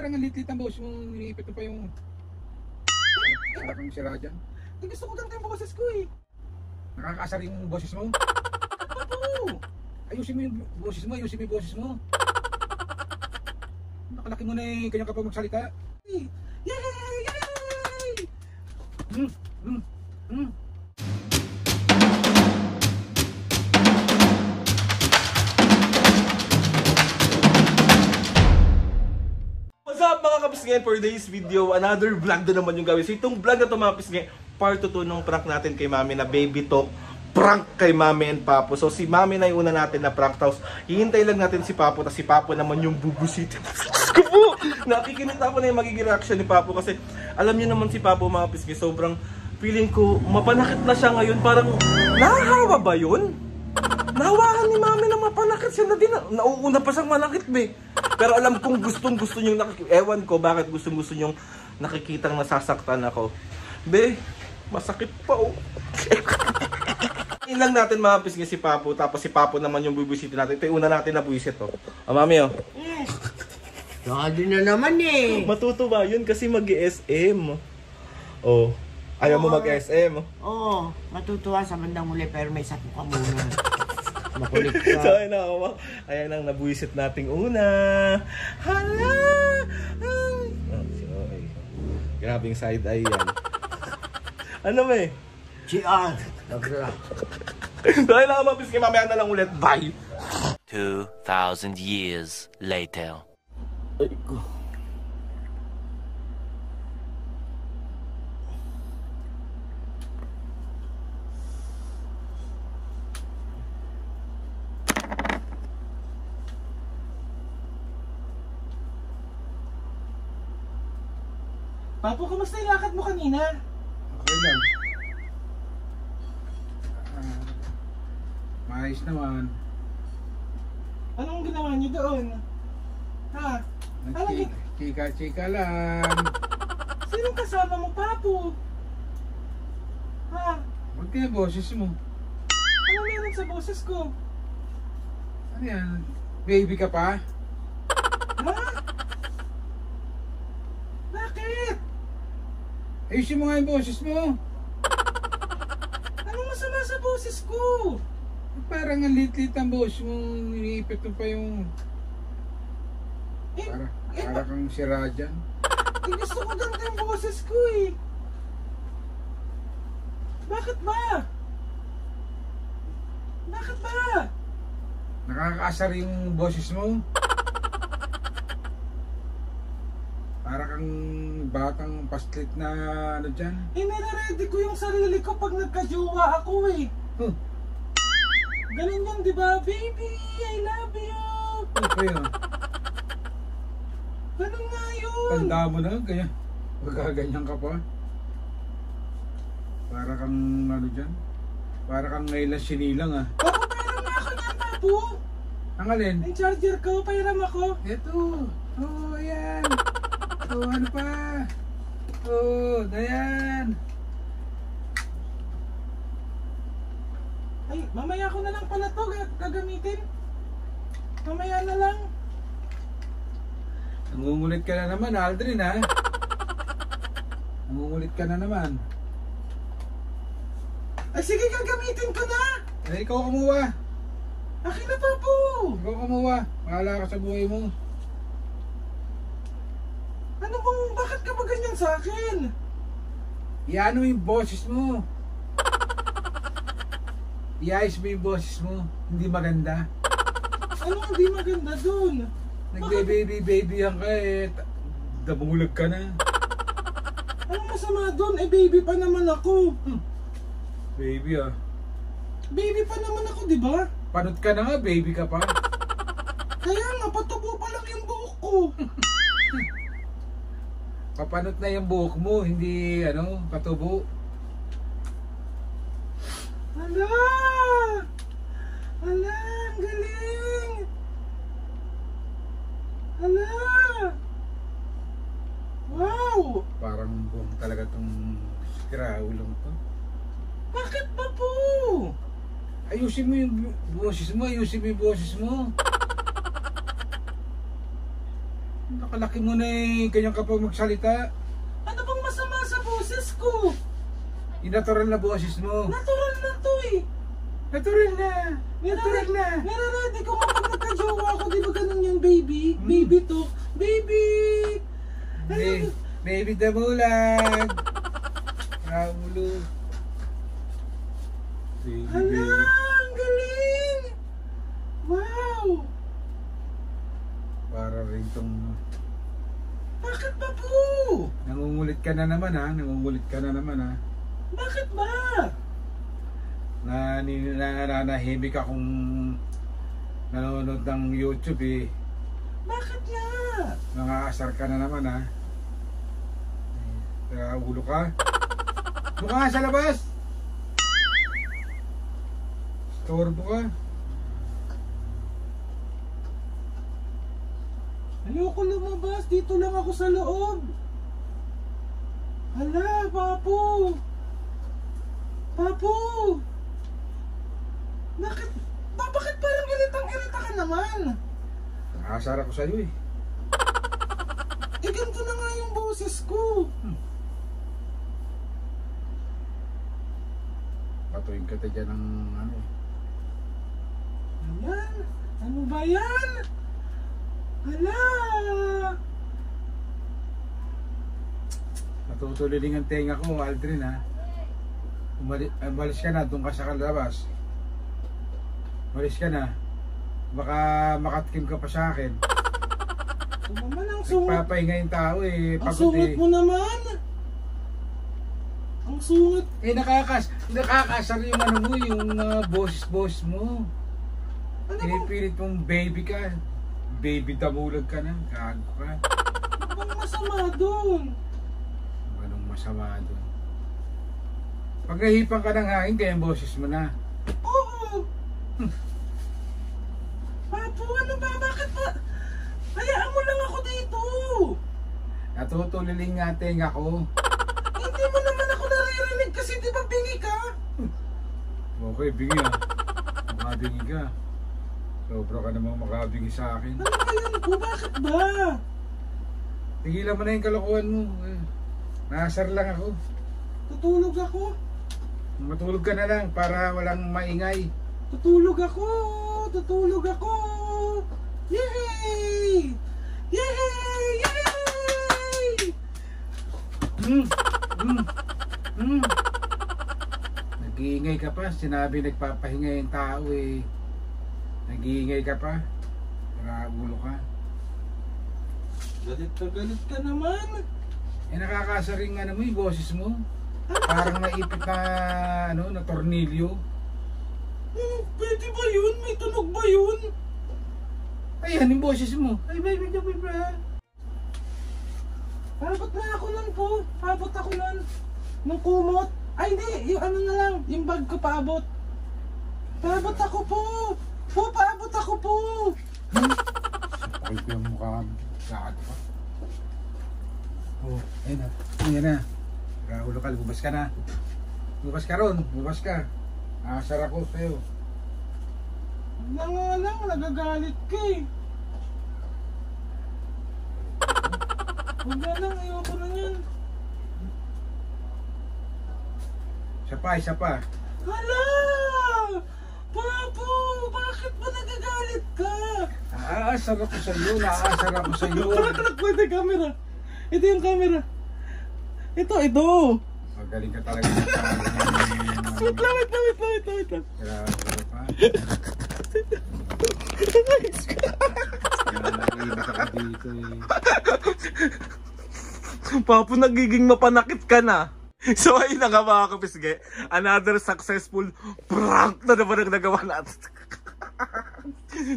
parang ang lit-lit ang boses mo, iniipit mo pa yung... Parang sira dyan. Eh, gusto ko ganito yung boses ko eh. Nakakaasar yung boses mo. Papo! Ayusin mo yung boses mo, ayusin mo yung boses mo. Nakalaki mo na eh, kanya ka pa magsalita. Yay! Yay! Hmm, hmm, hmm. What's up mga kapisngin? For today's video, another vlog na naman yung gawin. So itong vlog na ito mga kapisngin, part 2 nung prank natin kay Mami na baby talk prank kay Mami and Papo. So si Mami na yung una natin na prank, tapos hihintay lang natin si Papo, tapos si Papo naman yung bubusitin. Nakikinita ako na yung magiging reaction ni Papo kasi alam niyo naman si Papo mga kapisngin, sobrang feeling ko mapanakit na siya ngayon. Parang nahahawa ba yun? Nahawakan ni Mami na mapanakit siya na din. Nauuna pa siyang manakit be. Pero alam kong gustong-gusto niyong ewan ko bakit gustong-gusto niyong nakikitang nasasaktan ako. Be, masakit pa oh. Ilang natin mga pisngi si Papo, tapos si Papo naman yung bubisitin natin. Ito yung una natin na buwisit oh. Mami oh. Lagi na naman eh. Matutuwa yun kasi mag-SM. Oh. Ayaw mo mag-SM. Oo, matutuwa sa bandang huli pero may sapo ka muna. Makulit ka. So ayun na, ayan ang nabuwisit nating una. Hala! Grabing side eye yan. Ano ba eh? GR. Nagla. Dahil lang mabis kay mamaya na lang ulit. Bye! 2,000 years later. Ay ko. Papo, kamusta yung lakad mo kanina? Okay lang. Maayos naman. Anong ginawa niyo doon? Ha? Anong Chika-chika lang. Sinong kasama mo, Papo? Ha? Huwag kaya boses mo. Ano meron sa boses ko? Ano yan? Baby ka pa? Ha? Bakit? Ayusin mo nga yung boses mo. Anong masama sa boses ko? Parang ang lit-lit ang boses mo, iniipit mo pa yung... Eh, Para kang sira dyan. gusto ko ganito yung boses ko eh. Bakit ba? Bakit ba? Nakakaasar yung boses mo. Para kang batang pastlit na ano dyan. Inire-ready ko yung sarili ko pag nagka-jowa ako eh. Huh, Ganun yan, di ba? Baby, I love you. ano pa yun? Ganun nga yun. Tanda mo na, ganyan. Magkaganyan ka pa. Para kang ano dyan. Para kang ngayon sinilang ah. Papo, pairam na ako niyan, Papo. Ang alin? Yung charger ko, pairam ako. Ito. Oh, ayan. Oh, ano pa? Oh, ayan. Ay, mamaya ko na lang pala to gagamitin. Mamaya na lang. Nangungulit ka na naman, Aldrin ha? Nangungulit ka na naman. Ay, sige, gagamitin ko na. Eh, ikaw kumuha. Akin na, Papo. Ikaw kumuha. Bahala ka sa buhay mo. Ano bang, bakit ka ba ganyan sa akin? Iano yung boses mo. Iayos mo yung boses mo. Hindi maganda. Ano hindi maganda dun? Nagbe-baby-baby ka eh. Dabulag ka na. Anong masama dun? Eh, baby pa naman ako. Baby ah. Baby pa naman ako, di ba? Panot ka na nga, baby ka pa. Kaya nga, patubo pa lang yung buhok ko. Papanot na yung buhok mo, hindi ano, patubo. Hala! Hala, ang galing! Hala! Wow! Parang buhok talaga tong skrawulong to. Bakit ba po? Ayusin mo yung boses mo, ayusin mo yung boses mo. Nakalaki mo na eh, ganyan ka pa magsalita. Ano bang masama sa boses ko? Yung natural na boses mo. Natural na to eh. Natural na. Natural na. Nare-ready ko kapag nagka-jowa ako, di ba ganun yung baby? Baby to. Baby! Baby damulag. Raulo. Baby, Hala, baby. ang galing! Wow! Para rin tong... Bakit ba po? Nangungulit ka na naman ha. Nangungulit ka na naman ha. Bakit ba? Nanahimik akong nanonood ng YouTube eh. Bakit nga? Nangaasar ka na naman ha. Kaya ulo ka. Mukha sa labas. Storbo ka. Ayoko lumabas. Dito lang ako sa loob. Hala, Papo. Papo. Bakit parang iritang-irita ka naman? Nangaasar ako sa'yo eh. Eh, ganito na nga yung boses ko. Patuhin ka dyan ng ano. Ayan. Ano ba yan? Hala. Natutuliling ang tenga ko, Aldrin ha. Umalis ka na, doon ka sa kalabas. Umalis ka na. Baka makatkim ka pa sa akin. Ito naman ang sungot. Nagpapahinga yung tao eh. Ang Pagod sungot eh. mo naman. Ang sungot. Eh nakakasar yung ano mo, yung boss mo. Ano bang, Pinipilit mong baby ka. Baby damulag ka na. Gago ka. ano bang masama doon? Anong masama doon? Pag nahipan ka ng hangin, kaya yung boses mo na. Oo. Papo, ano ba? Bakit ba? Hayaan mo lang ako dito. Natutuliling nga tenga ko. Hindi mo naman ako naririnig kasi di ba bingi ka? Okay, bingi ah. Makabingi ka. Sobra ka namang makabingi sa akin. Ano ba yun po? Bakit ba? Tigilan mo na yung kalokohan mo. Nasar lang ako. Tutulog ako. Matulog ka na lang para walang maingay. Tutulog ako. Tutulog ako. Yay! Yay! Yay! Nag-iingay ka pa. Sinabi nagpapahinga yung tao eh. Nag-iingay ka pa. Ulo ka. Galit ka naman. Eh nakakasaring ano mo yung boses mo. Parang naipit na ano, na tornilyo. Pwede ba yun? May tunog ba yun? Ayan yung boses mo. Ay, baby, Pabot na ako nun po. Pabot ako nun. Nung kumot. Ay hindi, yung ano na lang. Yung bag ko paabot. Pabot ako po. Paabot ako po. Sakal ko yung mukha. Sakal ka. Oh, ayun na. Ayan na. Ulo ka, lumabas ka na. Lumabas ka ron. Lumabas ka. Asar ako sa'yo. Wala nga lang, nagagalit ka eh. Wala lang, ayoko na yan. Isa pa. Hala! Papo, bakit ba nagagalit ka? Aasar ako sa'yo. Naasar ako sa'yo. Karak po ito yung camera. Ito yung camera. Ito. Magaling ka talaga. Wait lang. Grabe pa. Naiinit ako dito eh. Papo, nagiging mapanakit ka na. So ayun na nga mga kapisge, another successful prank na naman ang nagawa natin.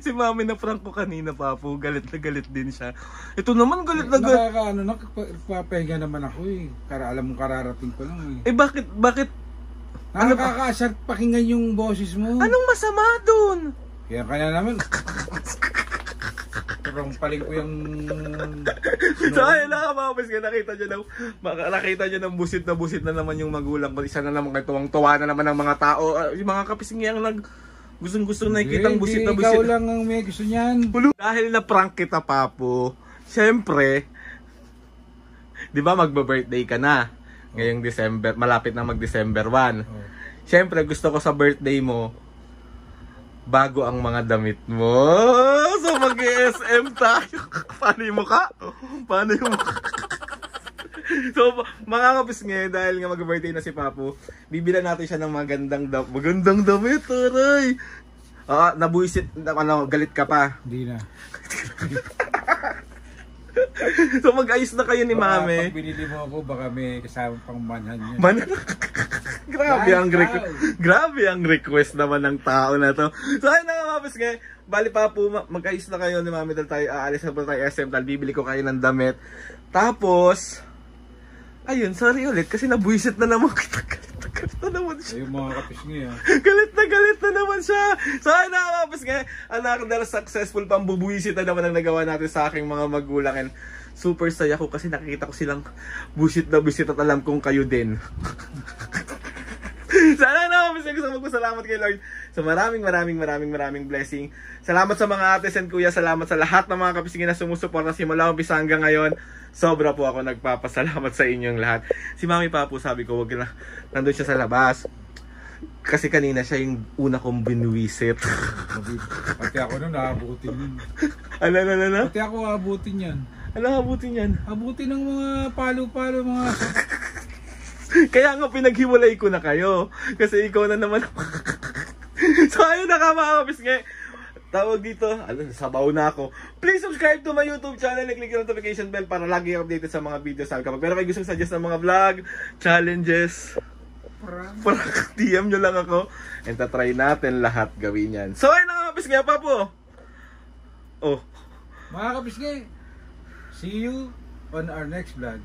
Si mami na prank ko kanina, Papo, galit na galit din siya. Ito naman galit na galit. Nakakapapahinga naman ako eh. Alam mo kararating ko lang eh. Eh bakit? Nakakaasar pakinggan yung boses mo. Anong masama dun? Kaya kaya naman. Parang paling ko yung... So ayun na mga kapisge, nakita nyo ng busit na naman yung magulang ko. Isa na naman kayo tuwang-tuwa na naman ng mga tao. Yung mga kapisge ang gustong nakikitang busit na busit. Ikaw lang ang may gusto niyan. Dahil na prank kita, Papo, Siyempre, di ba magba-birthday ka na ngayong December, malapit na mag-December 1. Oh. Siyempre, gusto ko sa birthday mo, bago ang mga damit mo. So, mag-SM tayo. Paano yung mukha? Paano yung mukha? So, mga kapisngi, dahil nga mag-birthday na si Papu, bibilan natin siya ng magandang damit, taray. Nabuisit, galit ka pa. Hindi na. So, mag-ayos na kayo ni Mami. Pag binili mo ako, baka may kasama pang manhan yun. Grabe ang request naman ng tao na to. So ayun na mga kapisngi, bali Papu, mag-ayos na kayo ni Mami dahil tayo aalis na po tayo SM, dahil bibili ko kayo ng damit. Tapos ayun, sorry ulit kasi nabuisit na naman kita. Galit na naman siya. Ayun mga kapisngi ha. Galit na naman siya. So ayun na mga kapisngi, anak, dahil successful pang bubuisit na naman ang nagawa natin sa aking mga magulang. And super saya ko kasi nakikita ko silang busit na busit at alam kong kayo din. Sana na, gusto magpasalamat kay Lord sa maraming blessing. Salamat sa mga ates and kuya, salamat sa lahat ng mga kapisingin na sumusuporta simula umpisa hanggang ngayon. Sobra po ako nagpapasalamat sa inyong lahat. Si Mami Papu, sabi ko, wag na, nandun siya sa labas. Kasi kanina siya yung una kong binwisit. Pati ako nun, naabutin yun. Ano? Pati ako aabutin yan. Ano abutin yan? Abutin ng mga palo-palo, mga... Kaya nga pinaghiwalay ko na kayo. Kasi ikaw na naman. So ayun na ka mga kapisngi. Tawag dito, sabaw na ako. Please subscribe to my YouTube channel and click yung notification bell para lagi updated sa mga videos sa kapag. Pero kayo gusto suggest ng mga vlog, challenges, prank, DM nyo lang ako. And tatry natin lahat gawin yan. So ayun na mga kapisngi, Papu. Oh. Mga kapisngi, see you on our next vlog.